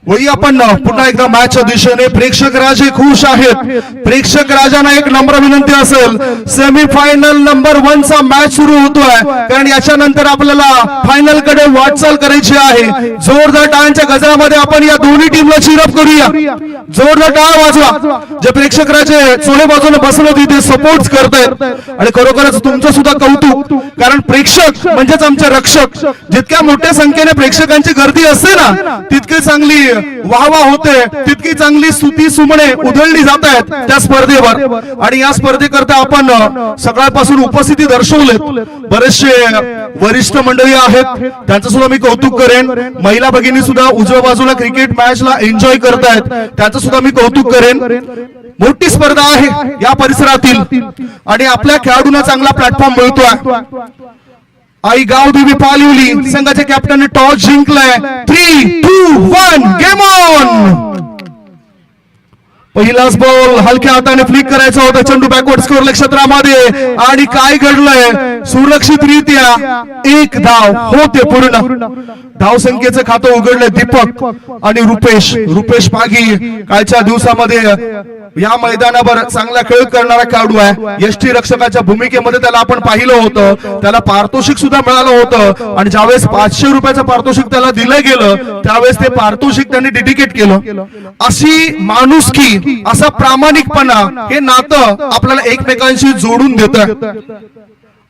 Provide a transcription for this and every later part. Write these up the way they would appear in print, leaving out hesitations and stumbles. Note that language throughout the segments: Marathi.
वही आपण पुन्हा एकदा मॅचच्या दिशेने प्रेक्षक राजे खुश आहेत. प्रेक्षक राजांना एक नम्र विनंती असेल, सेमीफायनल नंबर 1 चा मॅच सुरू होतोय, कारण याच्यानंतर आपल्याला फायनल कडे वाटचाल करायची आहे. जोरदार टाळ्यांच्या गजरामध्ये आपण या दोन्ही टीमला चीरअप करूया. जोरदार टाळ वाजवा. जे प्रेक्षक राजे चोळे बाजूने बसले होते ते सपोर्ट करतायत आणि खरोखरच तुमचं सुद्धा कौतुक, कारण प्रेक्षक म्हणजेच आमचे रक्षक. जितक्या मोठ्या संख्येने प्रेक्षकांची गर्दी असते ना, तितकी चांगली वाहवा होते, तितकी चांगली स्तुती सुमने उधळली जात आहेत त्या स्पर्धेवर. आणि या स्पर्धेकरता आपण सकाळपासून उपस्थिती दर्शवलेत. बरेचसे वरिष्ठ मंडळी आहेत, त्यांचं सुद्धा मी कौतुक करेन. महिला भगिनी सुद्धा उजव्या बाजूला क्रिकेट मॅचला एन्जॉय करतायत, त्याचं सुद्धा मी कौतुक करेन. मोठी स्पर्धा आहे या परिसरातील आणि आपल्या खेळाडूंना चांगला प्लॅटफॉर्म मिळतोय. आई गावदेवी पालिवली संघाच्या कॅप्टनने टॉस जिंकलाय. 3, 2, 1 game on. पहिलाच बॉल हलक्या हाताने फ्लिक करायचा होता. चेंडू बॅकवर्ड स्कोर क्षेत्रामध्ये आणि काय घडलंय, सुरक्षितरित्या एक धाव होते पूर्ण. धाव संख्येचं खातं उघडलंय दीपक आणि रुपेश पागी. कालच्या दिवसामध्ये या मैदानावर चांगला खेळ करणारा खेळाडू आहे. यष्टी रक्षकाच्या भूमिकेमध्ये त्याला आपण पाहिलं होतं, त्याला पारितोषिक सुद्धा मिळालं होतं आणि ज्यावेळेस 500 रुपयाचं पारितोषिक त्याला दिलं गेलं त्यावेळेस ते पारितोषिक त्यांनी डेडिकेट केलं. अशी माणुसकी, असा प्रामाणिकपणा, हे नातं आपल्याला एकमेकांशी जोडून देतं.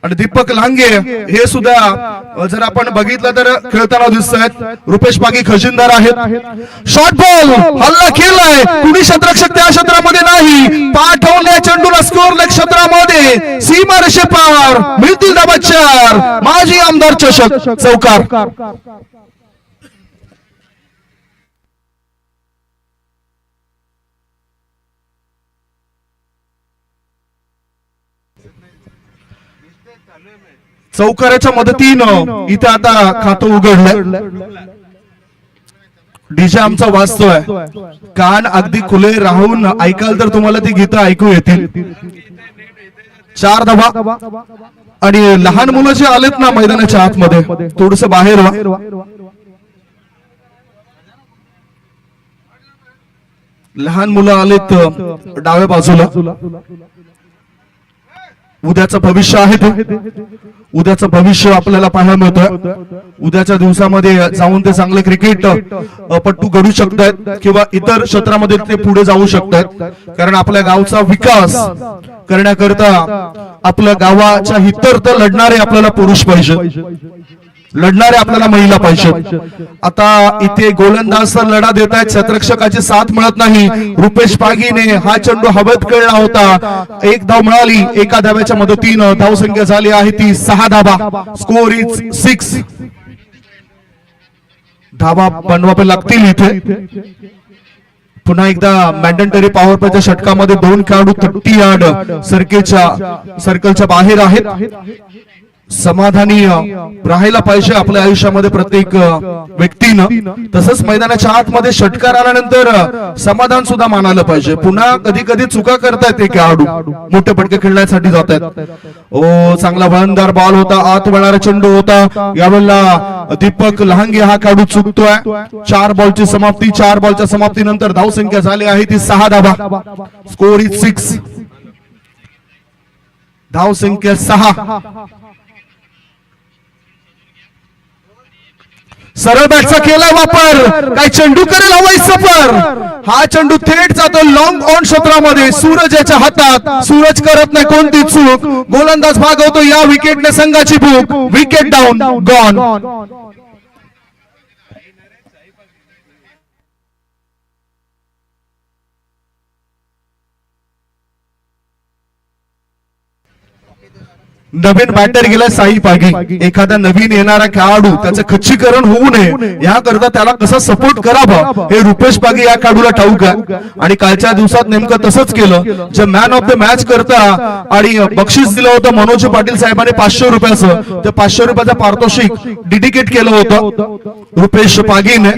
आणि दीपक लांगे हे सुद्धा जर आपण बघितलं तर खेळताना दिसत आहेत. रुपेश पागी खजिनदार आहेत. शॉर्ट बॉल हल्ला केलाय, कुणी क्षेत्ररक्षक त्या क्षेत्रामध्ये नाही, पाठवल्या चेंडूला स्कोर क्षेत्रामध्ये सीमारेषे पार. मिळतील धावा 4. माजी आमदार चषक चौकार. चौकाराच्या मदतीनं इथे आता खातं उघडलंय. डीजे आमचा वाजतोय, कान अगदी खुले राहून ऐकाल तर तुम्हाला ती गीतं ऐकू येतील. 4 धावा. आणि लहान मुलं जे आलेत ना मैदानाच्या आतमध्ये, थोडस बाहेर व्हा. लहान मुलं आलेत डाव्या बाजूला. उद्याचं भविष्य आहे ते. उद्याचं भविष्य आपल्याला पाहायला मिळतोय. उद्याच्या दिवसामध्ये जाऊन ते चांगले क्रिकेट पट्टू घडू शकतात किंवा इतर क्षेत्रामध्ये ते पुढे जाऊ शकतात. कारण आपल्या गावचा विकास करण्याकरता आपल्या गावाच्या हितार्थ लढणारे आपल्याला पुरुष पाहिजे, लढणारे आपल्याला महिला पाहिजे. आता इथे गोलंदाज लढा देत आहेत, क्षेत्ररक्षकाची साथ मिळत नाही. रुपेश पागीने हा चेंडू हवेत खेळला होता. एक धाव मिळाली. एका धाव्याच्या मदतीनं धाव संख्या झाली आहे ती 6 धावा. Score is 6. धावा बनवावे लागतील इथे. पुन्हा एकदा मॅन्डेटरी पॉवर प्लेच्या षटकामध्ये 2 खेळाडू 30 यार्ड सर्कलच्या बाहेर आहेत. समाधानी राहायला पाहिजे आपल्या आयुष्यामध्ये प्रत्येक व्यक्तीनं. तसंच मैदानाच्या आतमध्ये षटकार आल्यानंतर समाधान सुद्धा मानायला पाहिजे. पुन्हा कधी कधी चुका करतायत ते खेळाडू, मोठे पटके खेळण्यासाठी जात आहेत. चांगला वळणदार बॉल होता, आत वळणारा चेंडू होता. यावेळेला दीपक लहांगे हा खेळाडू चुकतोय. 4 बॉलची समाप्ती. 4 बॉलच्या समाप्तीनंतर धाव संख्या झाली आहे ती 6 धावा. Score is 6. धाव संख्या 6. सरळ बॅटचा केला वापर. काय चेंडू करेल हवाई सफर. हा चेंडू थेट जातो लॉंग ऑन क्षेत्रामध्ये. सूरज याच्या हातात. सूरज करत नाही कोणती चूक. गोलंदाज भागवतो. या विकेटने संघाची भूक. Wicket down, gone. नवीन बॅटर गेला साई पागी. एखादा नवीन येणारा खेळाडू त्याचं खच्चीकरण होऊ नये याकरता त्याला कसं सपोर्ट करावं हे रुपेश पागी या खेळाडूला ठाऊक आहे. आणि कालच्या दिवसात नेमकं तसंच केलं. जे मॅन ऑफ द मॅच करता आणि बक्षीस दिलं होतं मनोज पाटील साहेबांनी 500 रुपयाचं, ते 500 रुपयाचं पारितोषिक डेडिकेट केलं होतं रुपेश पागीने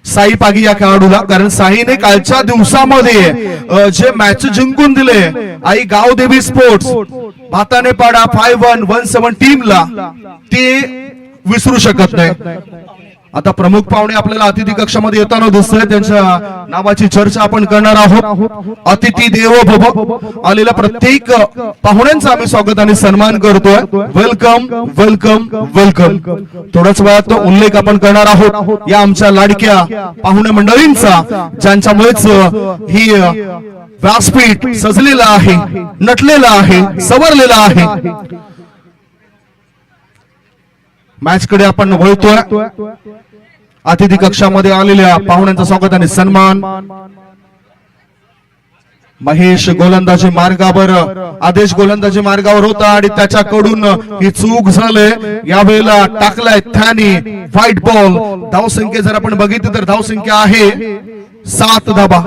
साई पागी या खेळाडूला. कारण साईने कालच्या दिवसामध्ये जे मॅच जिंकून दिले आई गावदेवी स्पोर्ट्स भाताने पाडा 5-1 1-7 टीमला, ते विसरू शकत नाही. आता प्रमुख पाहुणे आपल्याला अतिथी कक्षामध्ये येताना दिसतंय, त्यांच्या नावाची चर्चा आपण करणार आहोत. अतिथी देवो भव. आलेल्या प्रत्येक पाहुण्यांचा आम्ही स्वागत आणि सन्मान करतोय. Welcome welcome welcome. थोड्याच वेळात उल्लेख आपण करणार आहोत या आमच्या लाडक्या पाहुणे मंडळींचा, ज्यांच्यामुळेच ही व्यासपीठ सजलेलं आहे, नटलेलं आहे, सवरलेलं आहे. मॅच कडे आपण वळतोय. अतिथी कक्षामध्ये आलेल्या पाहुण्यांचं स्वागत आणि सन्मान. महेश गोलंदाजी मार्गावर, आदेश गोलंदाजी मार्गावर होता आणि त्याच्याकडून ही चूक झाली. यावेळेला टाकलाय त्याने व्हाईट बॉल. धावसंख्या जर आपण बघितली तर धावसंख्या आहे 7 धाबा.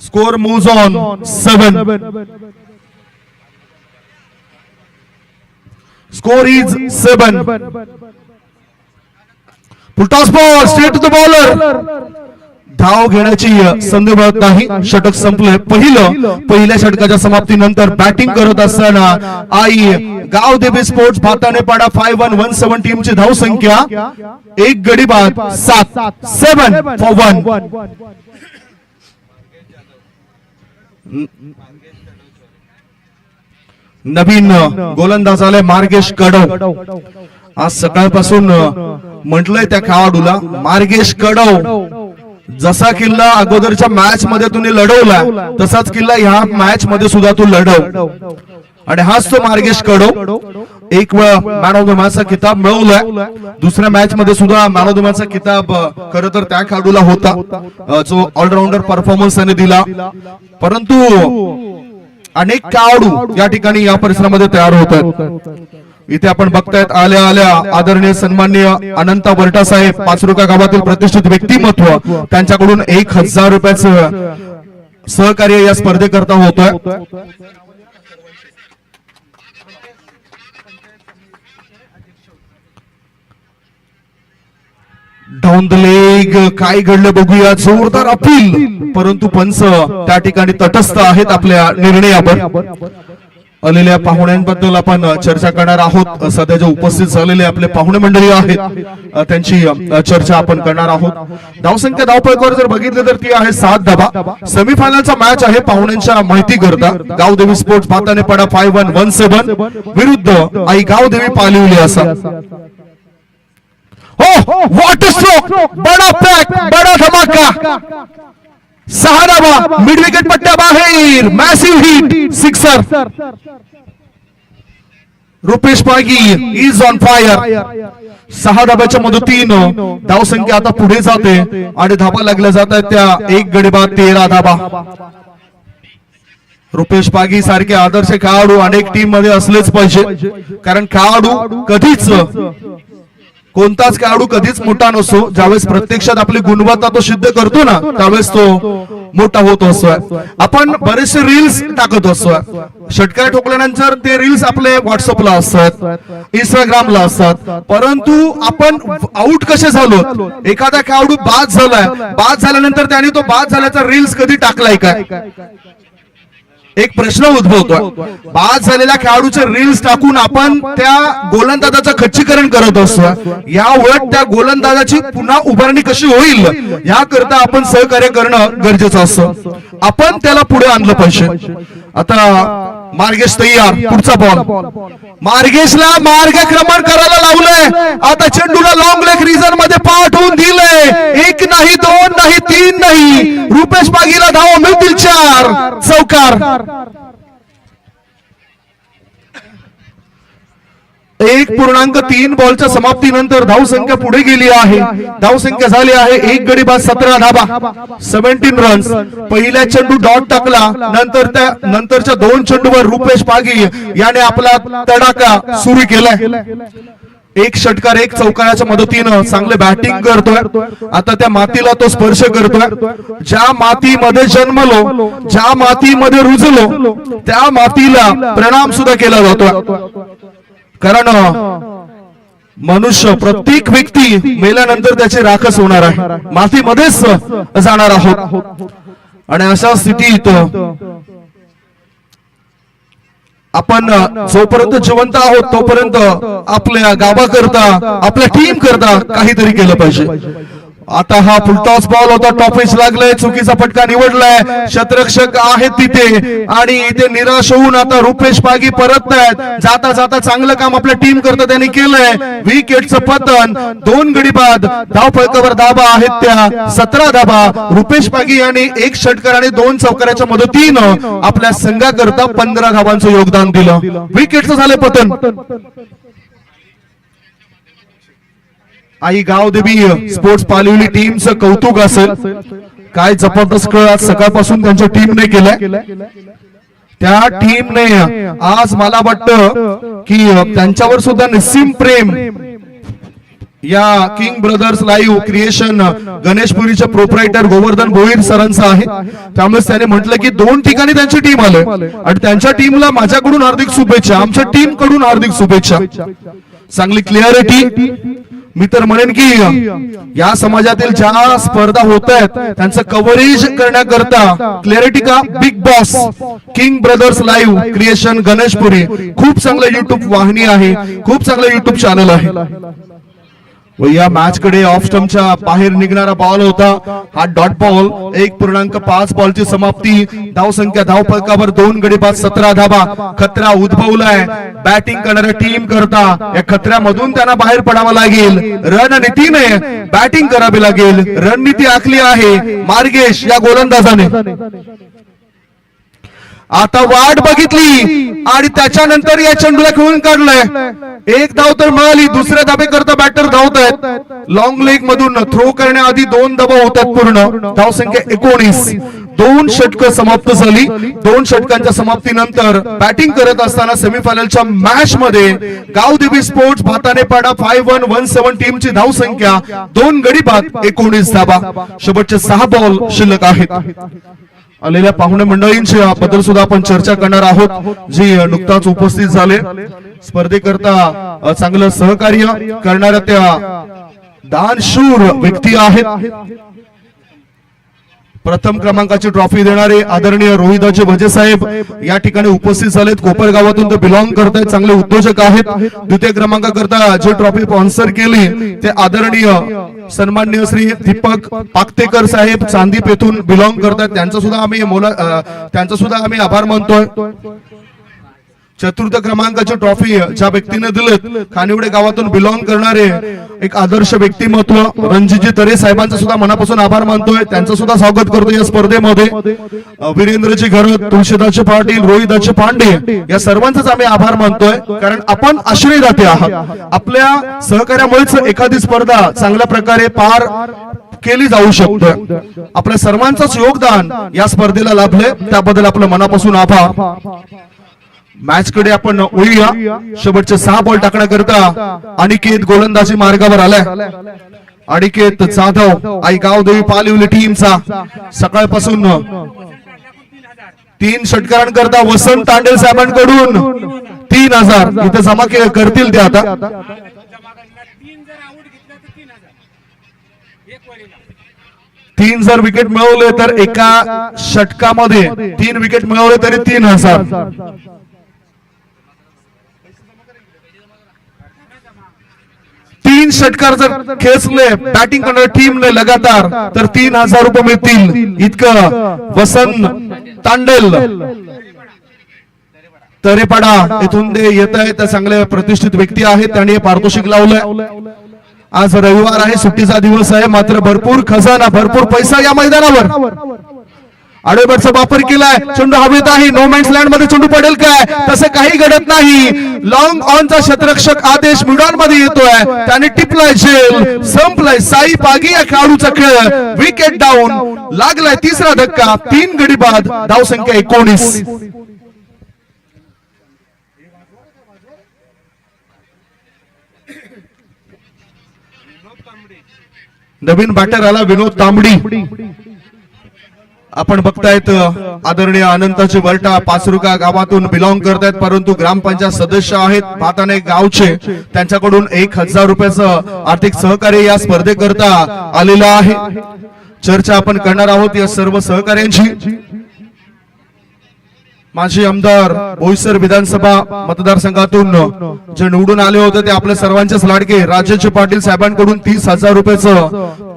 Score moves on 7. Score is 7. Full toss ball straight to the bowler. धाव घेण्याची संधी मिळत नाही. षटक संपले. पहिल्या षटकाच्या समाप्तीनंतर बॅटिंग करत असताना आई गावदेवी स्पोर्ट्स भातानेपाडा 5-1-1-7 टीमची धाव संख्या 1 गडी बाद 7. 7 for 1. नवीन गोलंदाज आले मार्गेश कडव. आज सकाळपासून म्हटलंय त्या खेळाडूला मार्गेश कडव, जसा किल्ला अगोदरच्या मॅच मध्ये तुम्ही लढवला तसाच किल्ला ह्या मॅच मध्ये सुद्धा तू लढव. आणि हाच तो मार्गेश कडव. एक वेळा मॅन ऑफ द मॅच चा किताब मिळवलाय. दुसऱ्या मॅच मध्ये सुद्धा मॅन ऑफ द मॅच चा किताब खरं तर त्या खेळाडूला होता, जो ऑलराऊंडर परफॉर्मन्स त्याने दिला. परंतु अनेक खेळाडू या ठिकाणी या परिसरामध्ये तयार होतात. इथे आपण बघतायत आल्या आल्या आदरणीय सन्माननीय अनंता बर्टा साहेब, पाचरुका गावातील प्रतिष्ठित व्यक्तिमत्व, त्यांच्याकडून 1000 रुपयाचं सहकार्य या स्पर्धेकरता होतोय. डाऊन द लेग काय घडलं बघूया. जोरदार अपील, परंतु पंच त्या ठिकाणी तटस्थ आहेत आपल्या निर्णयावर. आलेल्या पाहुण्यांबद्दल आपण चर्चा करणार आहोत. सध्या जे उपस्थित झालेले आपले पाहुणे मंडळी आहेत त्यांची चर्चा आपण करणार आहोत. धावसंख्या धावपळीवर जर बघितलं तर ती आहे 7 धाबा. सेमीफायनलचा मॅच आहे. पाहुण्यांच्या माहिती करता गावदेवी स्पोर्ट्स भातानेपाडा 5-1-1-7 विरुद्ध आई गावदेवी पालिवली असा. व्हाट अ स्ट्रोक, बडा पॅक, बडा धमाका. 6 धाबा मिड विकेट पट्ट्या बाहेर. Massive hit, sixer. Rupesh Pagi is on fire. 6 धाब्याच्या मदतीनं धावसंख्या आता पुढे जाते आणि धाबा लागल्या जात आहेत त्या 1 गडी बाद 13 धाबा. रुपेश पागी सारखे आदर्श खेळाडू अनेक टीम मध्ये असलेच पाहिजे, कारण खेळाडू कधीच, कोणताच खेळाडू कधीच मोठा नसतो. ज्यावेळेस प्रत्यक्षात आपली गुणवत्ता तो सिद्ध करतो ना, त्यावेळेस तो मोठा होत असतो. आपण बरेचसे रील्स टाकत असतो. षटकार ठोकल्यानंतर ते रील्स आपले व्हॉट्सअपला असतात, इंस्टाग्रामला असतात. परंतु आपण आउट कसे झालो, एखादा खेळाडू बाद झालाय, बाद झाल्यानंतर त्याने तो बाद झाल्याचा रील्स कधी टाकलाय काय, एक प्रश्न उद्भवतो. बाद झालेल्या खेळाडूचे रील्स टाकून आपण त्या गोलंदाजाचं खच्चीकरण करत असतो. या उलट त्या गोलंदाजाची पुन्हा उभारणी कशी होईल याकरता आपण सहकार्य करणं गरजेचं असतं. आपण त्याला पुढे आणलं पाहिजे. आता मार्गेश तयार. पुढचा बॉल. मार्गेशला मार्गक्रमण करायला लावलंय. आता चेंडूला लॉंग लेग रिजन मध्ये पाठवून दिलंय. 1 नाही 2 नाही 3 नाही. रुपेश पागीला धावा मिळतील 4. चौकार. 1.3 बॉलच्या समाप्तीनंतर धावसंख्या पुढे गेली आहे. धावसंख्या झाली आहे 1 गडी बाद 17 धाबा, 17 रन्स. पहिल्या चेंडू डॉट टाकला, नंतरच्या 2 चेंडूवर रुपेश पागी याने आपला तडाखा सुरू केलाय. 1 षटकार 1 चौकाराच्या मदतीनं चांगले बॅटिंग करतोय. आता त्या मातीला तो स्पर्श करतोय. ज्या मातीमध्ये जन्मलो, ज्या मातीमध्ये रुजलो, त्या मातीला प्रणाम सुद्धा केला जातोय. कारण मनुष्य, प्रत्येक व्यक्ती मेल्यानंतर त्याची राखच होणार आहे, मातीमध्येच जाणार आहोत. आणि अशा स्थितीत आपण जोपर्यंत जिवंत आहोत तोपर्यंत आपल्या गावाकरता आपल्या टीम करता काहीतरी केलं पाहिजे. आता हा फुलटॉस बॉल होता, टॉपिच लागलाय, चुकीचा फटका निवडलाय, क्षेत्ररक्षक आहेत तिथे आणि इथे निराश होऊन आता रुपेश पागी परततायत. जाता जाता चांगलं काम आपल्या टीम करता त्यांनी केलंय. विकेटचं पतन, 2 गडी बाद, धाव फलकावर धाबा आहेत त्या 17 धाबा. रुपेश पागी यांनी 1 षटकार आणि 2 चौकाराच्या मदतीनं आपल्या संघाकरता 15 धावांचं योगदान दिलं. विकेटचं झालं पतन. आई गावदेवी स्पोर्ट्स पालिवली टीमचं कौतुक असेल. काय जबरदस्त खेळ आज सकाळपासून त्यांच्या टीमने केलाय. त्या टीमने आज मला वाटतं की त्यांच्यावर सुद्धा निस्सीम प्रेम या किंग ब्रदर्स लाईव्ह क्रिएशन गणेशपुरीचे प्रोप्रायटर गोवर्धन भोईर सरांचा आहे. त्यामुळे त्याने म्हटलं की 2 ठिकाणी त्यांची टीम आले आणि त्यांच्या टीमला माझ्याकडून हार्दिक शुभेच्छा, आमच्या टीम कडून हार्दिक शुभेच्छा. चांगली क्लिअरिटी. मी तर म्हणेन की या समाजातील ज्या स्पर्धा होत आहेत त्यांचं कव्हरेज करण्याकरता क्लॅरिटी का big boss king Brothers Live creation Ganeshpuri खूप चांगलं युट्यूब वाहिनी आहे, खूप चांगलं युट्यूब चॅनल आहे. व या मॅच कडे ऑफ स्टंपच्या बाहेर निघणारा बॉल होता. हा डॉट बॉल 1.5 बॉलची समाप्ती. धाव संख्या धाव फलकावर 2 गडी बाद 17 धाबा. खतरा उद्भवलाय बॅटिंग करणाऱ्या टीम करता. या खतऱ्यामधून त्यांना बाहेर पडावं लागेल. रणनीतीने बॅटिंग करावी लागेल. रणनीती आखली आहे मार्गेश या गोलंदाजाने. आता वाट बघितली आणि त्याच्यानंतर या चेंडूला खेळून काढलंय. 1 धाव तर मिळाली. दुसऱ्या धाबे करता बॅटर धावत आहेत. लॉंग लेग मधून थ्रो करण्याआधी 2 धावा होतात पूर्ण. धाव संख्या 19. 2 षटकं समाप्त झाली. 2 षटकांच्या समाप्तीनंतर बॅटिंग करत असताना सेमीफायनलच्या मॅच मध्ये गावदेवी स्पोर्ट्स भातानेपाडा 5-1-1-7 टीमची धाव संख्या 2 गडी बाद 19 धाबा. शेवटचे 6 बॉल शिल्लक आहेत. आलेल्या पाहुणे मंडळींच्या बद्दल सुद्धा आपण चर्चा करणार आहोत जी नुकताच उपस्थित झाले. स्पर्धेकरता चांगलं सहकार्य करणाऱ्या त्या दानशूर व्यक्ती आहेत. प्रथम क्रमांकाची ट्रॉफी देणारे आदरणीय रोहिदाचे भजे साहेब या ठिकाणी उपस्थित झालेत. कोपरगावातून ते बिलॉंग करतायत, चांगले उद्योजक आहेत. द्वितीय क्रमांकाकरता जी ट्रॉफी स्पॉन्सर केली ते आदरणीय सन्माननीय श्री दीपक पाकतेकर साहेब चांदीप येथून बिलॉंग करतात. त्यांचा सुद्धा आम्ही आभार मानतोय. चतुर्थ क्रमांकाची ट्रॉफी ज्या व्यक्तीने दिलेत खानिवडे गावातून बिलॉंग करणारे एक आदर्श व्यक्तिमत्व रणजितजी तरे साहेबांचा सुद्धा मनापासून आभार मानतोय. त्यांचं सुद्धा स्वागत करतो या स्पर्धेमध्ये. वीरेंद्रजी घरत, तुळशीदासचे पाटील, रोहिदासचे पांडे या सर्वांचाच आम्ही आभार मानतोय. कारण आपण आश्रयदाते आहात. आपल्या सहकार्यामुळेच एखादी स्पर्धा चांगल्या प्रकारे पार केली जाऊ शकते. आपल्या सर्वांचंच योगदान या स्पर्धेला लाभले त्याबद्दल आपलं मनापासून आभार. मॅच कडे आपण वळूया. शेवटचे 6 बॉल टाकण्याकरता अनिकेत गोलंदाजी मार्गावर आलाय. अनिकेत जाधव आई गावदेवी पालिवली टीमचा सकाळपासून 3 षटकारांकरता वसंत तांडेल साहेबांकडून 3000 इथे जमा करतील ते. आता 3 जर विकेट मिळवले तर एका षटकामध्ये 3 विकेट मिळवले तरी 3000. 3 षटकार जर खेचले बॅटिंग करणाऱ्या टीमने लगातार तर 3000 रुपये मिळतील. इतकं वसंत तांडेल तरेपाडा इथून ते येत आहेत. चांगले प्रतिष्ठित व्यक्ती आहेत. त्यांनी पारितोषिक लावलंय. आज रविवार आहे, सुट्टीचा दिवस आहे, मात्र भरपूर खजाना भरपूर पैसा या मैदानावर. आडवेबटचा वापर केलाय. चेंडू हवेत आहे. नो मॅन्स लँड मध्ये चेंडू पडेल काय? तसं काही घडत नाही. लॉंग ऑनचा क्षेत्ररक्षक आदेश मिडॉन मध्ये येतोय. त्याने टिपलाय झेल. संपलाय साई पागी या खेळाडूचा खेळ. Wicket down. लागलाय 3रा धक्का. 3 गडी बाद. धाव संख्या 19. नवीन बॅटर आला विनोद तांबडी. आपण बघतायत आदरणीय अनंताची वरटा पाचरुका गावातून बिलॉंग करतायत, परंतु ग्रामपंचायत सदस्य आहेत भाताने गावचे. त्यांच्याकडून 1000 रुपयाचं आर्थिक सहकार्य या स्पर्धेकरता आलेलं आहे. चर्चा आपण करणार आहोत या सर्व सहकार्यांची. माजी आमदार बोईसर विधानसभा मतदारसंघातून जे निवडून आले होते ते आपल्या सर्वांचेच लाडके राजेश पाटील साहेबांकडून 30,000 रुपयाचं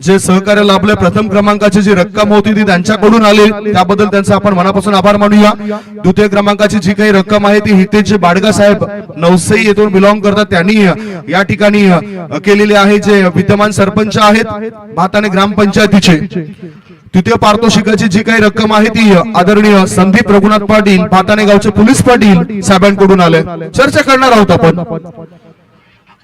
जे सहकार्य लाभले, प्रथम क्रमांकाची जी रक्कम होती ती त्यांच्याकडून आली, त्याबद्दल त्यांचा आपण मनापासून आभार मानूया. द्वितीय क्रमांकाची जी काही रक्कम आहे ती हितेश बाडगा साहेब नवसई येथून बिलॉंग करतात, त्यांनी या ठिकाणी केलेली आहे. जे विद्यमान सरपंच आहेत भाताणे ग्रामपंचायतीचे, तृतीय पारितोषिकाची जी काही रक्कम आहे ती आदरणीय संदीप रघुनाथ पाटील भाताणे गावचे पोलीस पाटील साहेबांकडून आले. चर्चा करणार आहोत आपण.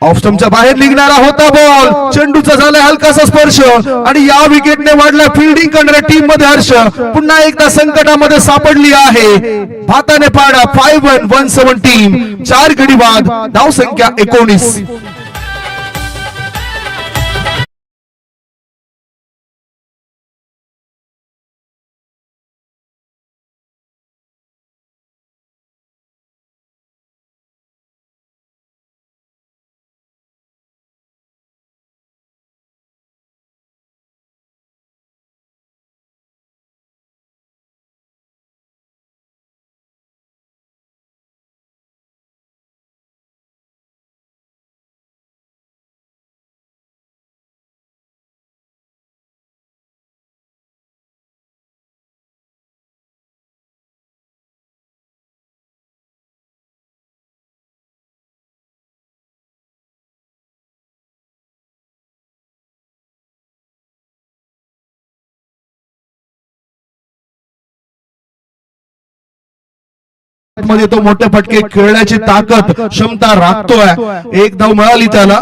ऑफस्टमच्या बाहेर निघणारा होता बॉल, चेंडूचा झाला हलकासा स्पर्श आणि या विकेटने वाढला फिल्डिंग करणाऱ्या टीम मध्ये हर्ष. पुन्हा एकदा संकटामध्ये सापडली आहे भाताणे पाडा. 5-1 टीम, 4 गडी बाद, धाव संख्या 19. मध्ये तो मोठे फटके खेळण्याची ताकद क्षमता राखतोय. एक धाव मिळाली त्याला.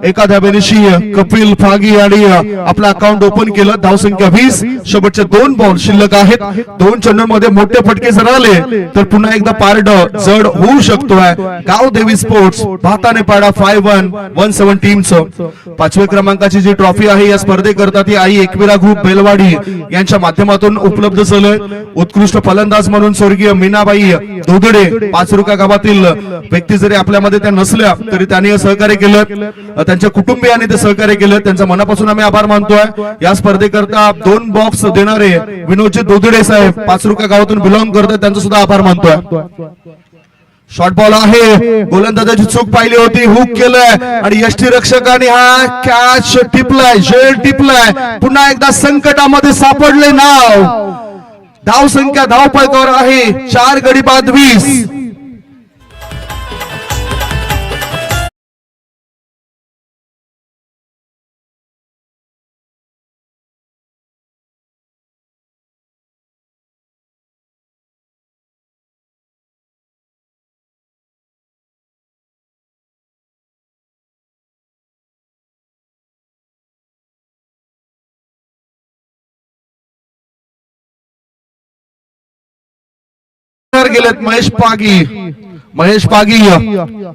एका धावेनिशी कपिल फागी आणि आपला अकाउंट ओपन केलं. धाव संख्या 20. शेवटचे 2 बॉल शिल्लक आहेत. 2 चेंडूंमध्ये मोठे फटके जर आले तर पुन्हा एकदा पारड जड होऊ शकतोय. गावदेवी स्पोर्ट्स भाताणे पाडा 5-1 टीमचं 5व्या क्रमांकाची जी ट्रॉफी आहे या स्पर्धेकरता ती आई एकविरा ग्रुप बेलवाडी यांच्या माध्यमातून उपलब्ध झालंय. उत्कृष्ट फलंदाज म्हणून स्वर्गीय मीनाबाई दोदडे पाचरुका गावातील व्यक्ती जरी आपल्यामध्ये त्या नसल्या तरी त्यांनी सहकार्य केलं, त्यांच्या कुटुंबियांनी ते सहकार्य केलं. त्यांचा मनापासून आम्ही आभार मानतोय. या स्पर्धेकरता 2 बॉक्स देणारे विनोदजी दोदडे साहेब पाचरुका गावातून बिलॉंग करतात, त्यांचा सुद्धा आभार मानतोय. शॉर्ट बॉल आहे, गोलंदाजाची चूक पाहिली होती, हुक केलंय आणि यष्टी रक्षकाने हा कॅच टिपलाय, झेल टिपलाय. पुन्हा एकदा संकटामध्ये सापडले नाव. धाव संख्या धावपळकावर आहे 4 गडी बाद 20. गेलेत महेश पागी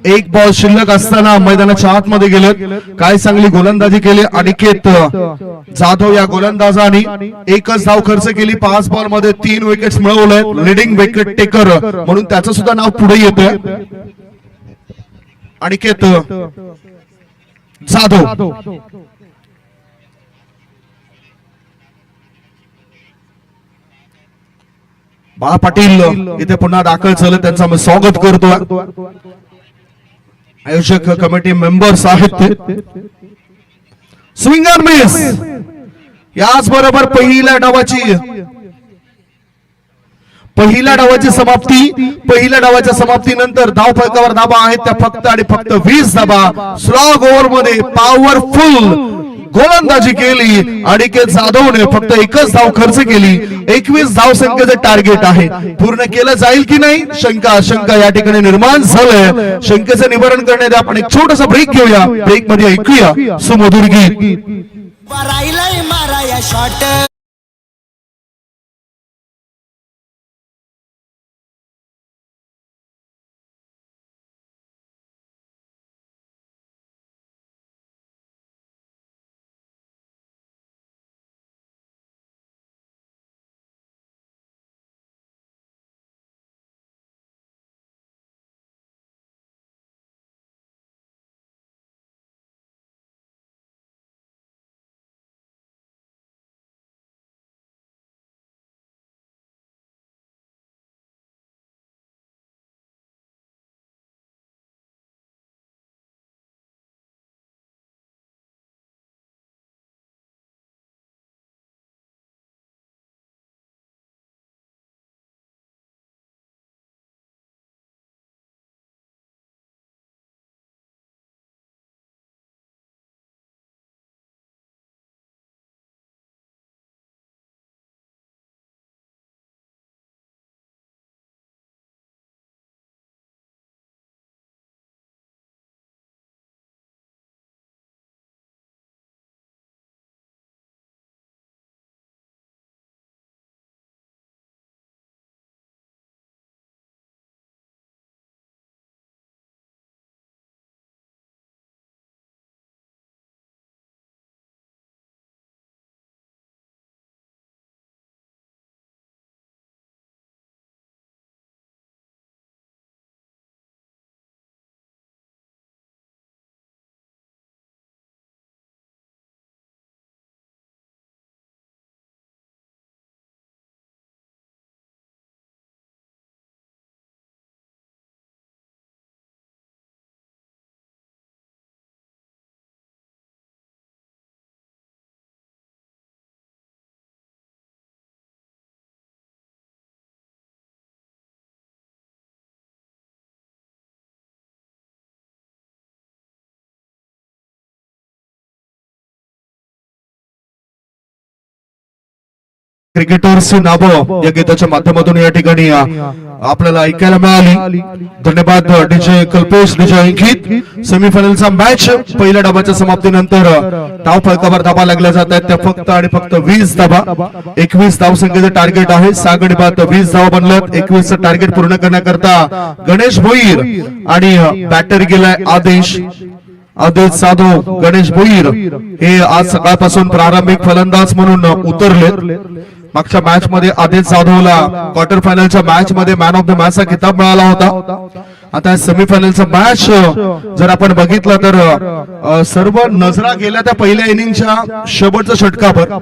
1 बॉल शिल्लक असताना मैदानाच्या आतमध्ये गेलेत. काय चांगली गोलंदाजी केली अनिकेत जाधव या गोलंदाजाने. 1च धाव खर्च केली. 5 बॉल मध्ये 3 विकेट्स मिळवले. लीडिंग विकेट टेकर म्हणून त्याचं सुद्धा नाव पुढे येतंय अनिकेत जाधव. बाळा पाटील इथे पुन्हा दाखल झाले, त्यांचं मी स्वागत करतो. आयोजक कमिटी मेंबर्स आहेत. Swing and miss. याच बरोबर पहिल्या डावाची समाप्ती. पहिल्या डावाच्या समाप्तीनंतर धाव फलकावर धाबा आहेत त्या फक्त आणि फक्त 20 धाबा. स्लॉग ओव्हर मध्ये पॉवरफुल गोलंदाजी केली. अनिकेत जाधवने फक्त 1च धाव खर्च केली. 21 धाव संख्येचं टार्गेट आहे. पूर्ण केलं जाईल की नाही शंका या ठिकाणी निर्माण झालंय. शंकेचं निवारण करण्यात आपण एक छोटासा ब्रेक घेऊया. ब्रेक मध्ये ऐकूया सुमधुर गीत. क्रिकेटर्सची नावं या गीताच्या माध्यमातून या ठिकाणी आपल्याला ऐकायला मिळाली. धन्यवाद डीजे कल्पेश, डीजे अंकित. सेमीफायनलचा मॅच पहिल्या डावाच्या समाप्तीनंतर धाव फलकावर धाबा लागल्या जात आहेत त्या फक्त आणि फक्त 20 धाबा. 21 धावसंख्येचं टार्गेट आहे. 6 गडी बाद 20 धावा बनल्यात. 21 टार्गेट पूर्ण करण्याकरता गणेश भोईर आणि बॅटर गेलाय आदेश जाधव. गणेश भोईर हे आज सकाळपासून प्रारंभिक फलंदाज म्हणून उतरले. मागच्या मॅच मध्ये आदेश जाधवला क्वार्टर फायनलच्या मॅच मध्ये मॅन ऑफ द मॅच चा किताब मिळाला होता. आता सेमीफायनलचा मॅच जर आपण बघितलं तर सर्व नजरा गेल्या त्या पहिल्या इनिंगच्या शेवटच्या षटकावर.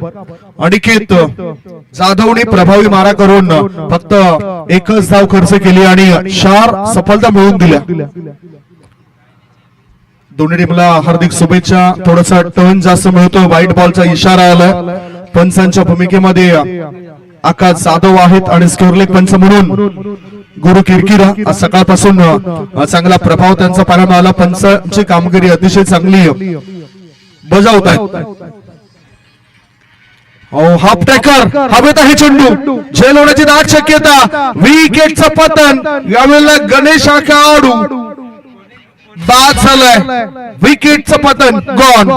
अनिकेत जाधवने प्रभावी मारा करून फक्त एकच धाव खर्च केली आणि 4 सफलता मिळवून दिल्या. दोन्ही टीमला हार्दिक शुभेच्छा. थोडासा टर्न जास्त मिळतो. व्हाईट बॉलचा इशारा आलाय. पंचांच्या भूमिकेमध्ये आकाश जाधव आहेत आणि स्कोरलेग पंच म्हणून गुरु किरकिरा. आज सकाळपासून चांगला प्रभाव त्यांचा पाहायला मिळाला. पंचांची कामगिरी अतिशय चांगली बजावत आहेत. हाफ टॅकर हवेत आहे चेंडू. झेल होण्याची दाट शक्यता. विकेटचं पतन. यावेळेला गणेश हा खेळाडू बाद झालाय. विकेटचं पतन gone.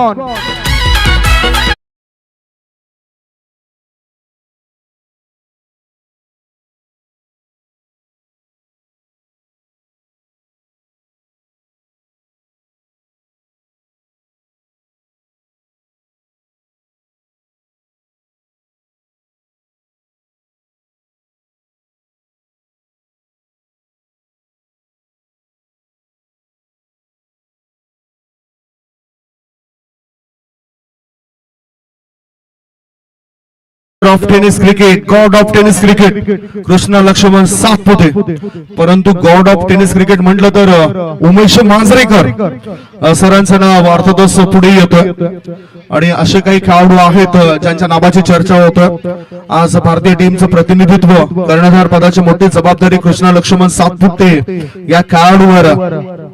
Off tennis cricket, God of tennis cricket Krishna Laxman Satpute. परंतु गॉड ऑफ टेनिस क्रिकेट म्हटलं तर उमेश मांजरेकर सरांचं नाव अर्थातच पुढे येतं. आणि असे काही खेळाडू आहेत ज्यांच्या नावाची चर्चा होत. आज भारतीय टीमचं प्रतिनिधित्व कर्णधार पदाची मोठी जबाबदारी कृष्णा लक्ष्मण सातपुते या खेळाडूवर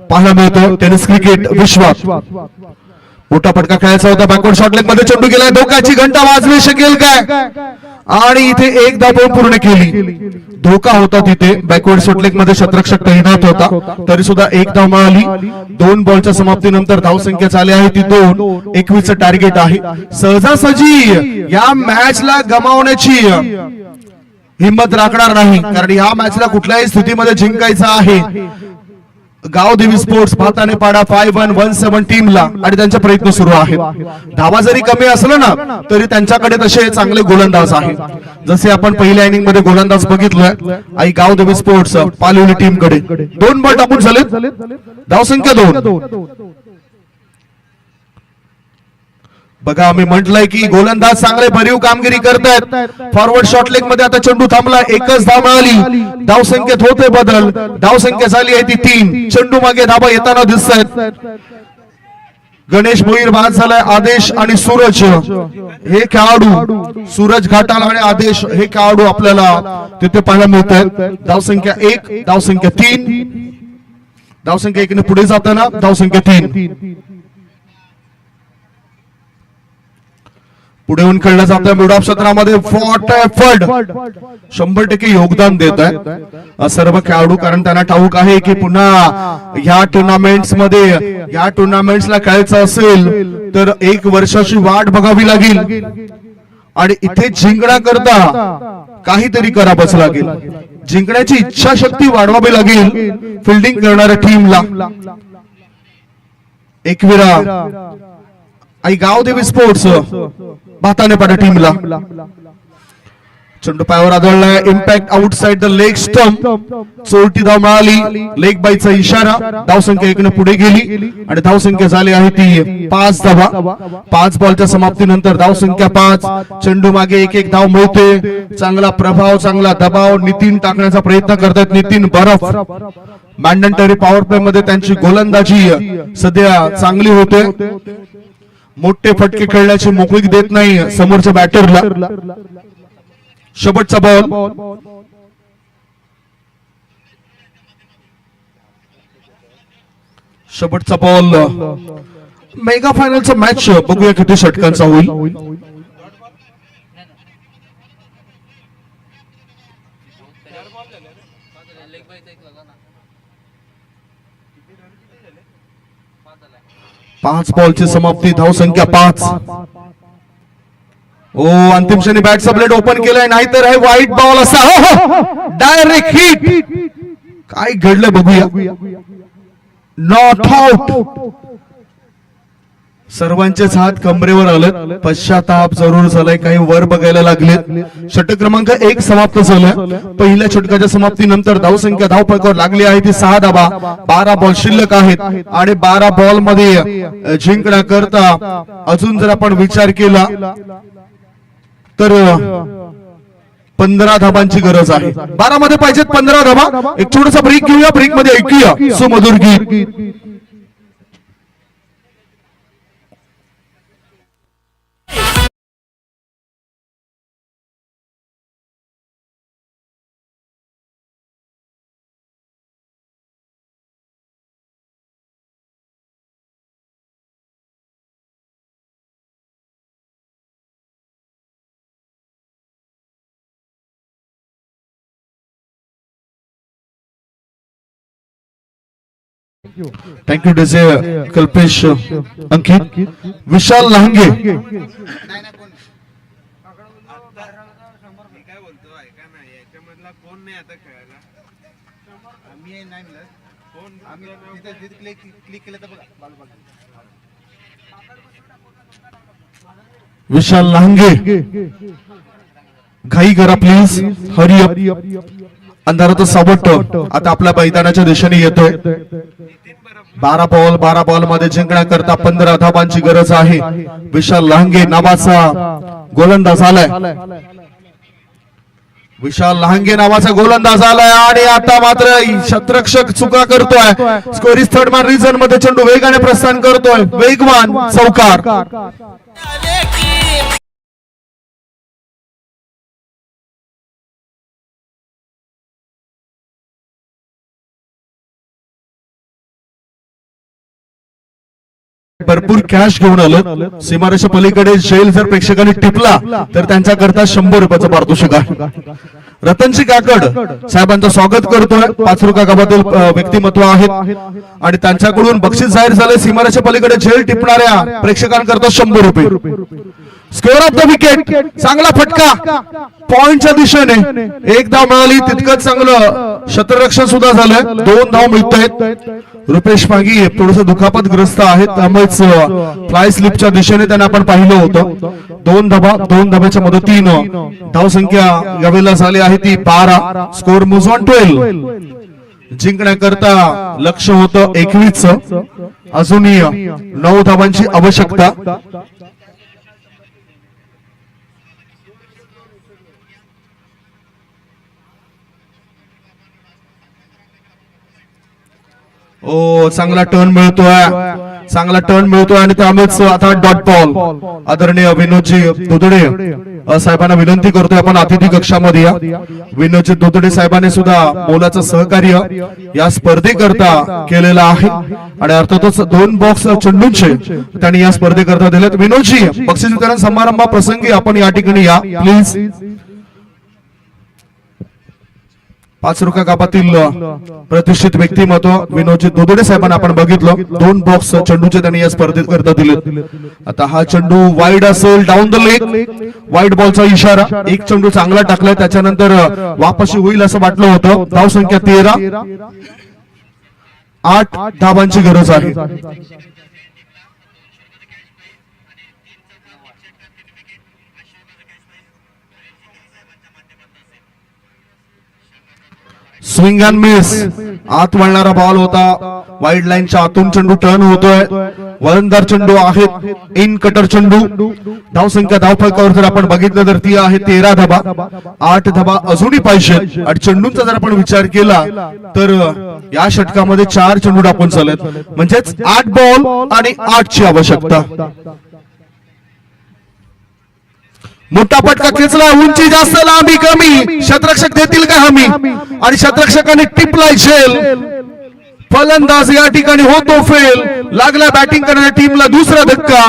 पाहायला मिळतो. टेनिस क्रिकेट विश्वात मोठा फटका खेळायचा होता. बॅकवर्ड शॉट लेग मध्ये चेंडू गेलाय. धोक्याची घंटा वाजवी शकेल काय? आणि इथे एक धाव पूर्ण केली. धोका होता तिथे. बॅकवर्ड शॉट लेग मध्ये शतरक्षक तैनात होता तरी सुद्धा एक धाव मिळाली. 2 बॉलच्या समाप्तीनंतर धावसंख्या झाली आहे ती 2. 21 टार्गेट आहे. सहजासहजी या मॅचला गमावण्याची हिंमत राखणार नाही कारण या मॅचला कुठल्याही स्थितीमध्ये जिंकायचं आहे. गावदेवी स्पोर्ट्स भाताने पाडा 5117 टीमला आणि त्यांचे प्रयत्न सुरू आहेत. धावा जरी कमी असलं ना तरी त्यांच्याकडे तसे चांगले गोलंदाज आहेत. जसे आपण पहिल्या इनिंग मध्ये गोलंदाज बघितलं आई गावदेवी स्पोर्ट्स पालवली टीम कडे 2 बॉल टाकून झालेत. धावसंख्या 2. बघा आम्ही म्हटलंय की गोलंदाज चांगले भरीव कामगिरी करतायत. फॉरवर्ड शॉट लेग मध्ये आता चेंडू थांबला. एकच धाव मिळाली. धावसंख्येत होते बदल. धावसंख्या झाली आहे ती 3. चेंडू मागे धाबा येताना दिसत आहेत. गणेश भोईर बाद झालाय. आदेश आणि सूरज हे खेळाडू सूरज घाटाल आणि आदेश हे खेळाडू आपल्याला तिथे पाहायला मिळत आहेत. धावसंख्या 1, धावसंख्या 3. धावसंख्या 1 ने पुढे जाताना धावसंख्या 3. पुढे येऊन खेळलं जातं. मिडऑफ क्षेत्रामध्ये फटाफट 100% योगदान देत आहे सर्व खेळाडू कारण त्यांना ठाऊक आहे की पुन्हा ह्या टुर्नामेंट्स मध्ये या टुर्नामेंट्सला खेळायचं असेल तर 1 वर्षाची वाट बघावी लागेल आणि इथे जिंकण्याकरता काहीतरी करावंच लागेल. जिंकण्याची इच्छाशक्ती वाढवावी लागेल फिल्डिंग करणाऱ्या टीमला. एकविरा आई गावदेवी स्पोर्ट्स भाताने पाडा टीमला. चेंडू पायावर आदळलाय. Impact outside the leg stump. 40 धाव मिळाली. लेग बाईचा इशारा. धावसंख्या 1 ने पुढे गेली आणि धावसंख्या झाली आहे ती 5 धावा. 5 बॉलच्या समाप्तीनंतर धावसंख्या 5. चेंडू मागे 1-1 धाव मिळते. चांगला प्रभाव चांगला दबाव नितीन टाकण्याचा प्रयत्न करतात. नितीन बरफ मॅन्डेटरी पॉवर प्ले मध्ये त्यांची गोलंदाजी सध्या चांगली होते. मोठे फटके खेळण्याची मोकळीक देत नाही समोरच्या बॅटरला. शेवटचा बॉल. शेवटचा बॉल. मेगा फायनलचा मॅच बघूया किती षटकांचा होईल. पाच बॉलची समाप्ती, धावसंख्या 5. ओ अंतिम क्षणी बॅटचा ब्लेड ओपन केलाय, नाहीतर हे व्हाईट बॉल असा. हो डायरेक्ट हिट. काय घडलं बघूया. Not out. सर्वांचेच हात कमरेवर आले, पश्चाताप जरूर झालाय, काही वर बघायला लागले. षटक क्रमांक 1 समाप्त झालाय. पहिल्या षटकाच्या समाप्तीनंतर धावसंख्या धावफलकावर लागली आहे ती 6 धावा. 12 बॉल शिल्लक आहेत आणि 12 बॉल मध्ये जिंकण्याकरता अजून जर आपण विचार केला तर 15 धाबांची गरज आहे. 12 मध्ये पाहिजेत 15 धाबा. एक छोटासा ब्रेक घेऊया, ब्रेक मध्ये ऐकूया सुमधुर गीत. थँक्यू डेजे कल्पेश अंकित विशाल लहांगे. विशाल लहांगे घाई करा प्लीज, हरी अप. अंधाराचं सावट आता आपल्या मैदानाच्या दिशेने येतोय. 12 बॉल मध्ये जिंकण्याकरता 15 धाबांची गरज आहे. विशाल लहांगे नावाचा गोलंदाज आलाय. विशाल लहांगे नावाचा गोलंदाज आलाय आणि आता मात्र शतरक्षक चुका करतोय. Score is third man reason मध्ये चेंडू वेगाने प्रस्थान करतोय. वेगवान चौकार. भरपूर कॅश घेऊन आलं. सीमारेषा पलीकडे जेल जर प्रेक्षकांनी टिपला तर त्यांच्याकरता 100 रुपयाचं पारितोषिक आहे. रतनजी काकड साहेबांचं स्वागत करतोय. पाचरुका गावातील व्यक्तिमत्व आहेत आणि त्यांच्याकडून बक्षीस जाहीर झाले. सीमारेषा पलीकडे जेल टिपणाऱ्या प्रेक्षकांकरता 100 रुपये. Score of the wicket. चांगला फटका पॉइंटच्या दिशेने. एक धाव मिळाली, तितकंच चांगलं क्षेत्ररक्षण सुद्धा झालं. 2 धाव मिळत आहेत. रुपेश मागी थोडस दुखापतग्रस्त आहेत, त्यामुळेच फ्लाय स्लिपच्या दिशेने त्यांना आपण पाहिलं होतं. 2 धाब्याच्या मदतीनं धावसंख्या यावेळेला झाली आहे ती 12. Score moves on 12. जिंकण्याकरता लक्ष होतं 21. अजूनही 9 धाबांची आवश्यकता. ओ चांगला टर्न मिळतोय आणि त्यामुळेच आता डॉट बॉल. आदरणीय विनोदजी दुधडे साहेबांना विनंती करतोय आपण अतिथी कक्षामध्ये या. विनोदजी दुधडे साहेबांनी सुद्धा मोलाचं सहकार्य या स्पर्धेकरता केलेलं आहे आणि अर्थातच 2 बॉक्स चेंडूंचे त्यांनी या स्पर्धेकरता दिलेत. विनोदजी बक्षीस वितरण समारंभाप्रसंगी आपण या ठिकाणी या प्लीज. पाचरुका गावातील प्रतिष्ठित व्यक्तिमत्व विनोदजी दोदडे साहेबांना आपण बघितलं. 2 बॉक्स चेंडूचे त्यांनी या स्पर्धेत करता दिले. आता हा चेंडू वाईड असेल, डाऊन द लेग. वाईड बॉलचा इशारा. एक चेंडू चांगला टाकलाय, त्याच्यानंतर वापसी होईल असं वाटलं होतं. धाव संख्या 13. 8 धाबांची गरज आहे. Swing and miss. आत वळणारा बॉल होता. वाईड लाईनच्या आतून चेंडू टर्न होतोय. वळणदार चेंडू आहेत. इन कटर चेंडू. धावसंख्या धावफलकावर जर आपण बघितलं तर ती आहे 13 धाबा. 8 धाबा अजूनही पाहिजे. आणि चेंडूंचा जर आपण विचार केला तर या षटकामध्ये 4 चेंडू टाकून चालत, म्हणजेच 8 बॉल आणि 8 ची आवश्यकता. मोठा फटका खेचला. उंची जास्त, लांबी कमी. क्षेत्ररक्षक देतील का हमी? आणि क्षेत्ररक्षकाने टिपलाय झेल. फलंदाज या ठिकाणी होतो फेल. लागला बॅटिंग करणाऱ्या टीमला दुसरा धक्का.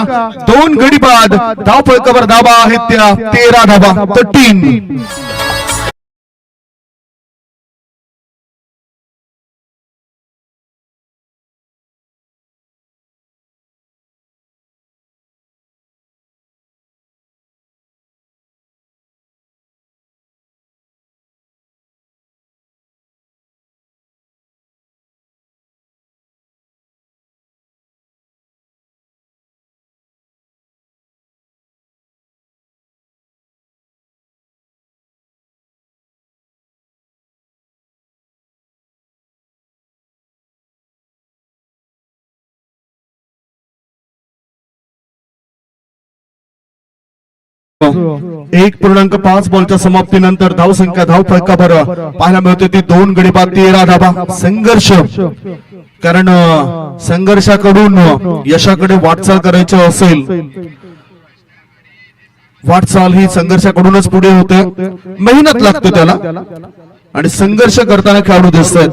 2 गडी बाद. धावफलकावर धाबा आहेत त्या 13 धाबा. 13. 1.5 बॉलच्या समाप्तीनंतर धावसंख्या धावफलकावर पाहायला मिळते ती 2 गडी बाद 13 धाबा. संघर्ष, कारण संघर्षाकडून यशाकडे वाटचाल करायची असेल, वाटचाल ही संघर्षाकडूनच पुढे होते. मेहनत लागते त्याला आणि संघर्ष करताना खेळाडू दिसतात.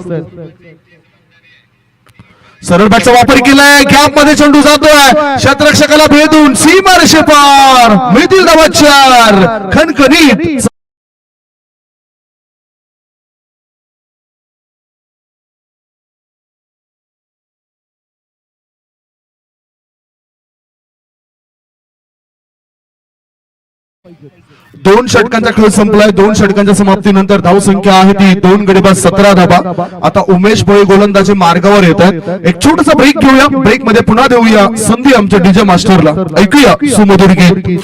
सरळ बॅटचा वापर केलाय, गॅप मध्ये चेंडू जातोय, क्षेत्ररक्षकाला भेदून सीमारेषे पार, मिळतील धावा 4. खणखणीत दोन षटकांचा खेळ संपलाय. 2 षटकांच्या समाप्तीनंतर धावसंख्या आहे ती 2 गडी बाद 17 धाबा. आता उमेश भोळे गोलंदाजी मार्गावर येत आहेत. एक छोटासा ब्रेक घेऊया, ब्रेक मध्ये पुन्हा देऊया संधी आमच्या डीजे मास्टरला. ऐकूया सुमधुर गीत.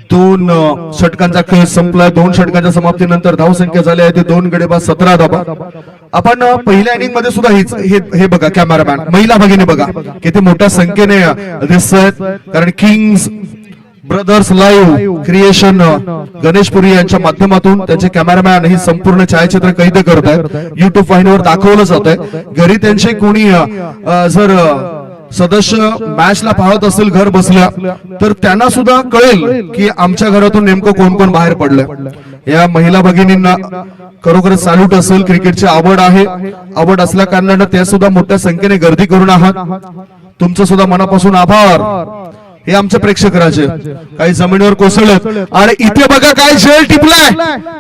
दोन षटकांचा खेळ संपलाय. 2 षटकांच्या समाप्तीनंतर धावसंख्या झाली आहे ती 2 गडी बाद 17 धाबा. आपण पहिल्या इनिंग मध्ये सुद्धा हे बघा, कॅमेरामॅन महिला भगिनी बघा किती मोठ्या संख्येने दिसत आहेत. कारण Kings brothers Live creation Ganeshpuri यांच्या माध्यमातून त्यांचे कॅमेरामॅन ही संपूर्ण छायाचित्र कैद करत आहेत. युट्यूब वाहिनीवर दाखवलं जात आहे. घरी त्यांचे कोणी जर सदस्य मॅचला पाहत असेल घर बसल्या, तर त्यांना सुद्धा कळेल की आमच्या घरातून नेमकं कोण कोण बाहेर पडलंय. या महिला भगिनींना खरोखरच सॅल्यूट असेल. क्रिकेटची आवड आहे, आवड असल्या कारणाने त्या सुद्धा मोठ्या संख्येने गर्दी करून आहात. तुमचं सुद्धा मनापासून आभार. हे आमचे प्रेक्षक राजे काही जमिनीवर कोसळत आणि इथे बघा काय झेल टिपलाय.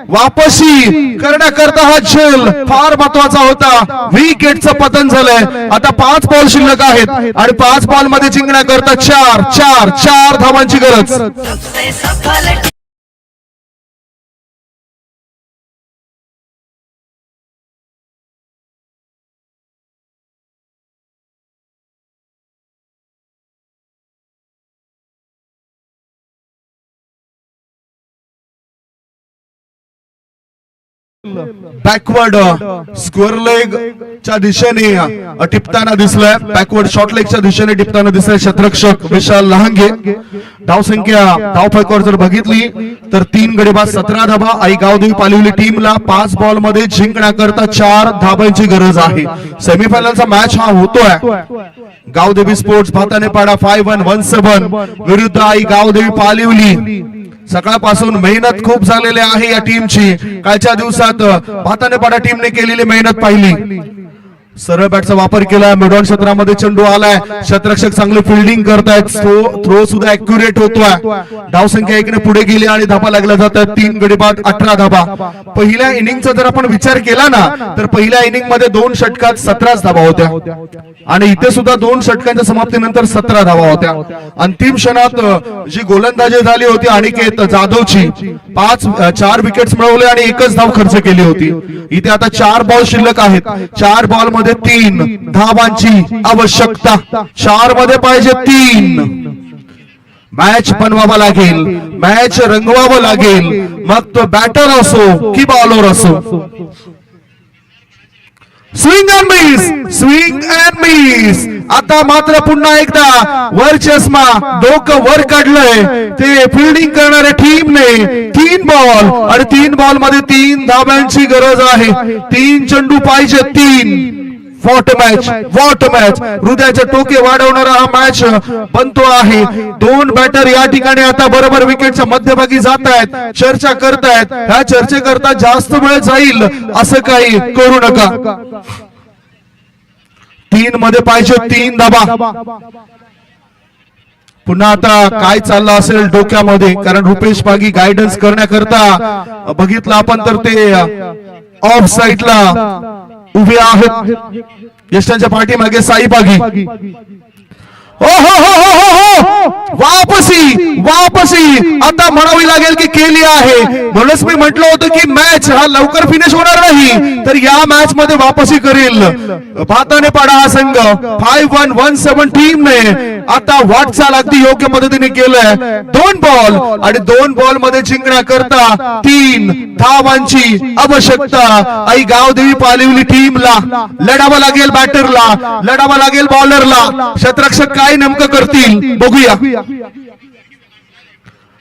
वापसी करण्याकरता हा झेल फार महत्वाचा होता. विकेटचं पतन झालंय. आता 5 बॉल शिल्लक आहेत आणि 5 बॉल मध्ये जिंकण्याकरता 4 धावांची गरज. बॅकवर्ड स्क्वेअर लेग च्या दिशेने टिपताना दिसलाय. बॅकवर्ड शॉर्ट लेगच्या दिशेने टिपताना दिसलाय क्षेत्ररक्षक विशाल लहांगे. धावसंख्या धावफलकावर जर बघितली तर 3 गडी बाद 17 धाबा. आई गावदेवी पालिवली टीमला 5 बॉल मध्ये जिंकण्याकरता 4 धाबांची गरज आहे. सेमीफायनलचा मॅच हा होतोय. गावदेवी स्पोर्ट्स भातानेपाडा 5-1-1-7 विरुद्ध आई गावदेवी पालिवली. सकाळपासून मेहनत खूप झालेली आहे या टीमची. कालच्या दिवसात भातानेपाडा टीमने केलेली मेहनत पाहिली. सरळ बॅटचा वापर केला. मिडऑन क्षेत्रामध्ये चेंडू आलाय. क्षेत्ररक्षक चांगले फिल्डिंग करतायत. थ्रो सुद्धा ऍक्युरेट होतोय. धावसंख्या 1 ने पुढे गेली आणि धाबा लागल्या जातात. 3 गडी बाद 18 धाबा. पहिल्या इनिंगचा जर आपण विचार केला ना तर पहिल्या इनिंग मध्ये 2 षटकात 17 धाबा होत्या आणि इथे सुद्धा 2 षटकांच्या समाप्तीनंतर 17 धाबा होत्या. अंतिम क्षणात जी गोलंदाजी झाली होती अनिकेत जाधवची, 4 विकेट्स मिळवले आणि 1च धाव खर्च केली होती. इथे आता 4 बॉल शिल्लक आहेत. 4 बॉल मध्ये 3 धावांची आवश्यकता. 4 मध्ये पाहिजे 3. मॅच बनवावा लागेल, मॅच रंगवावं लागेल, मग तो बॅटर असो की बॉलर असो. Swing and miss, swing and miss. आता मात्र पुन्हा एकदा वर चष्मा, डोकं वर काढलंय ते फिल्डिंग करणाऱ्या टीमने. 3 बॉल आणि 3 बॉल मध्ये 3 धाब्यांची गरज आहे. 3 चेंडू पाहिजे 3. What match. हृदयाचे टोके वाढवणारा हा मॅच बनतो आहे. 2 बॅटर या ठिकाणी आता बरोबर विकेटच्या मध्यभागी जात आहेत, चर्चा करतायत. ह्या चर्चेकरता जास्त वेळ जाईल असं काही करू नका. 3 मध्ये पाहिजे 3 धाबा. पुन्हा आता काय चाललं असेल डोक्यामध्ये, कारण रुपेश पागी गायडन्स करण्याकरता बघितलं आपण तर ते ऑफ साइडला उभे आहेत. यष्टांच्या पाठीमागे साई पागी. हो हो हो हो हो हो वापसी आता म्हणावी लागेल की केली आहे. म्हणूनच मी म्हटलं होतं की मॅच हा लवकर फिनिश होणार नाही, तर या मॅच मध्ये वापसी करेल भाताने पाडा हा संघ. 5-1-1-7 टीमने आता वाटचाल अगदी योग्य पद्धतीने केलंय. 2 बॉल आणि 2 बॉल मध्ये जिंकण्याकरता 3 धावांची आवश्यकता. आई गावदेवी पालिवली टीमला लढावं लागेल, बॅटरला लढावं लागेल, बॉलरला. क्षेत्ररक्षक काय नेमकं करतील बघूया.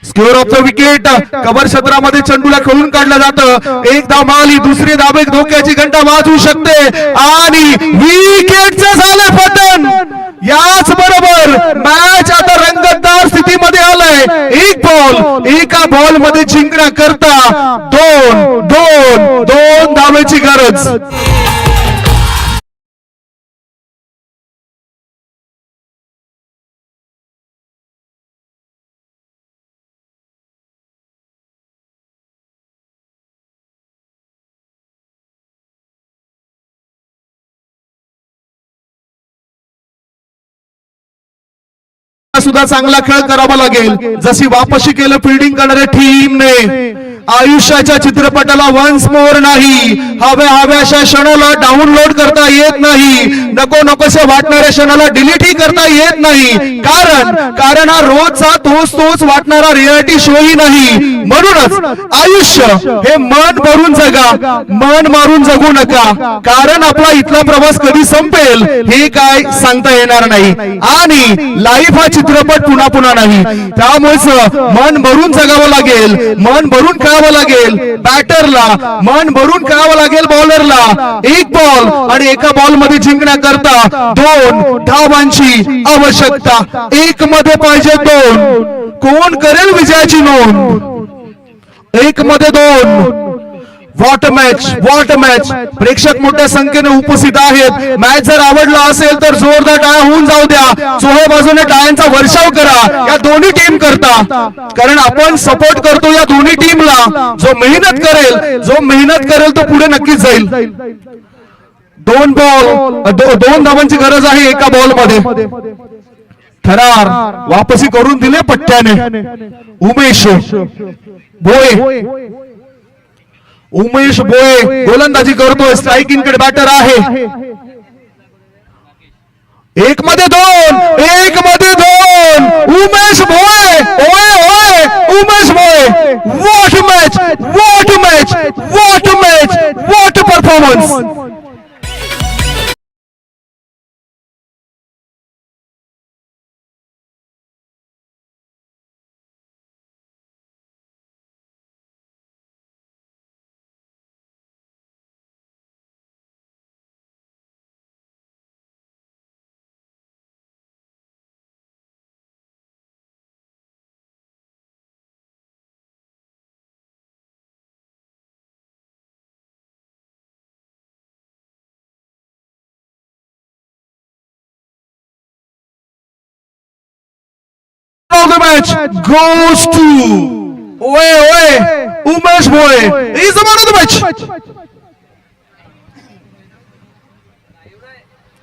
Square of the wicket cover क्षेत्रामध्ये चेंडूला खेळून काढलं जातं. एक धाव मारली, दुसरी धाव एक धोक्याची घंटा वाजवू शकते आणि विकेटचं झालं पतन. याच बरोबर मॅच आता रंगतदार स्थितीमध्ये आलाय. एक बॉल एका बॉल मध्ये जिंकण्याकरता 2 धावेची गरज. सुद्धा चांगला खेळ करावा लागेल. जशी वापसी केलं फिल्डिंग करणाऱ्या टीमने. आयुष्याच्या चित्रपटाला वन्स मोर नाही, हव्याशा क्षणाला डाउनलोड करता येत नाही, नकोशा वाटणाऱ्या क्षणाला डिलीटही करता येत नाही. कारण हा रोजचा तोच वाटणारा रियालिटी शोही नाही. म्हणूनच आयुष्य हे मन भरून जगा, मन मारून जगू नका. कारण आपला इथला प्रवास कधी संपेल हे काय सांगता येणार नाही. आणि लाईफ हा चित्रपट पुन्हा नाही. त्यामुळेच मन भरून जगावं लागेल, मन भरून खेळावं लागेल. बॅटरला मन भरून खेळावं लागेल, बॉलरला. एक बॉल आणि एका बॉल मध्ये जिंकण्याकरता 2 धावांची आवश्यकता. एक मध्ये पाहिजे 2. कोण करेल विजयाची नोंद? एक मध्ये 2. What match. प्रेक्षक मोठ्या संख्येने उपस्थित आहेत. मॅच जर आवडला असेल तर जोरदार टाळ्या होऊन जाऊ द्या. चोहोय बाजूने टाळ्यांचा वर्षाव करा या दोन्ही टीम करता. कारण आपण सपोर्ट करतो या दोन्ही टीमला. जो मेहनत करेल तो पुढे नक्कीच जाईल. 2 धावांची गरज आहे एका बॉल मध्ये. थरार वापसी करून दिले पट्ट्याने. उमेश भोये गोलंदाजी करतोय. स्ट्रायकिंग कडे बॅटर आहे. एक मध्ये दोन. Umesh Bhoye. Umesh Bhoye. What performance. The match goes to Umesh Bhoye. He is the man of the match.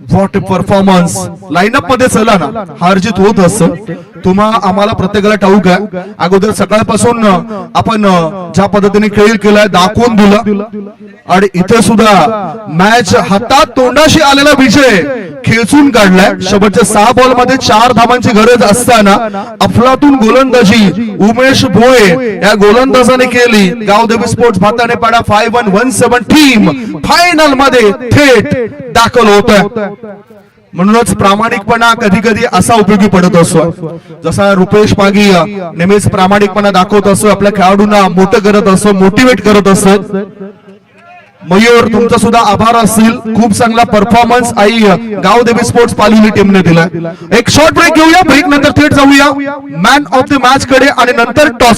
What performance. Line-up मध्ये चला ना, हारजीत होत असतं. आम्हाला प्रत्येकाला ठाऊक आहे. अगोदर सकाळपासून आपण ज्या पद्धतीने खेळ केलाय दाखवून दिला. आणि इथे सुद्धा मॅच हातात तोंडाशी आलेला विजय खेचून काढलाय. शेवटच्या 6 बॉल मध्ये 4 धावांची गरज असताना अफलातून गोलंदाजी उमेश भोये या गोलंदाजाने केली. गावदेवी स्पोर्ट्स भाताने पाडा 5-1-1-7 टीम फायनल मध्ये थेट दाखल होत आहे. म्हणूनच प्रामाणिकपणा कधी कधी असा उपयोगी पडत असतो. जसा रुपेश पागी नेहमीच प्रामाणिकपणा दाखवत असतो, आपल्या खेळाडूंना मोठं करत असतो, मोटिवेट करत असतो. मयूर तुमचा सुद्धा आभार असतील. खूप चांगला परफॉर्मन्स आई गावदेवी स्पोर्ट्स पालिवली टीमने दिला. एक शॉर्ट ब्रेक घेऊया. ब्रेक नंतर थेट जाऊया मॅन ऑफ द मॅच कडे आणि नंतर टॉस.